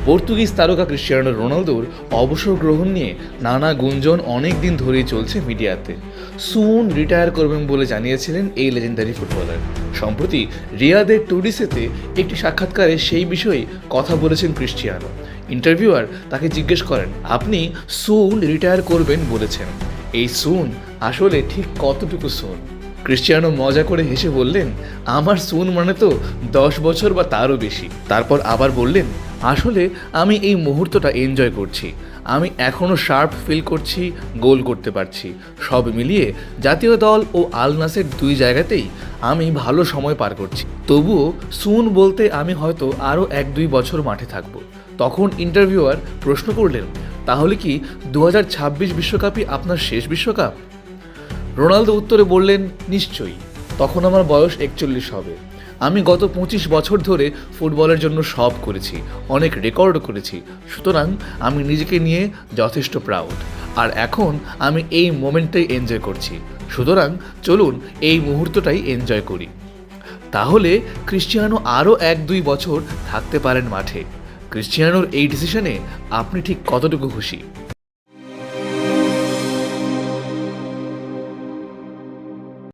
Portuguese তারকা Cristiano রোনালদোর অবসর গ্রহণ নিয়ে নানা গুঞ্জন অনেক দিন ধরেই চলছে মিডিয়াতে। সুন রিটায়ার করবেন বলে জানিয়েছিলেন এই লেজেন্ডারি ফুটবলার। সম্প্রতি রিয়াদের টুডিসেতে একটি সাক্ষাৎকারে সেই বিষয়ে কথা বলেছেন ক্রিশ্চিয়ানো। ইন্টারভিউয়ার তাকে জিজ্ঞেস করেন, আপনি সুন রিটায়ার করবেন বলেছেন, এই সুন আসলে ঠিক কতটুকু সুন? ক্রিশ্চিয়ানো মজা করে হেসে বললেন, আমার সুন মানে তো 10 বছর বা তারও বেশি। তারপর আবার বললেন, আসলে আমি এই মুহূর্তটা এনজয় করছি। আমি এখনও শার্প ফিল করছি, গোল করতে পারছি। সব মিলিয়ে জাতীয় দল ও আল নাসের দুই জায়গাতেই আমি ভালো সময় পার করছি। তবুও সুন বলতে আমি হয়তো আরও 1-2 বছর মাঠে থাকব। তখন ইন্টারভিউয়ার প্রশ্ন করলেন, তাহলে কি 2026 বিশ্বকাপই আপনার শেষ বিশ্বকাপ? রোনালদো উত্তরে বললেন, নিশ্চয়ই। তখন আমার বয়স 41 হবে। আমি গত 25 বছর ধরে ফুটবলের জন্য সব করেছি, অনেক রেকর্ডও করেছি। সুতরাং আমি নিজেকে নিয়ে যথেষ্ট প্রাউড। আর এখন আমি এই মোমেন্টটাই এনজয় করছি। সুতরাং চলুন এই মুহূর্তটাই এনজয় করি। তাহলে ক্রিশ্চিয়ানো আরও 1-2 বছর থাকতে পারেন মাঠে। ক্রিশ্চিয়ানোর এই ডিসিশনে আপনি ঠিক কতটুকু খুশি?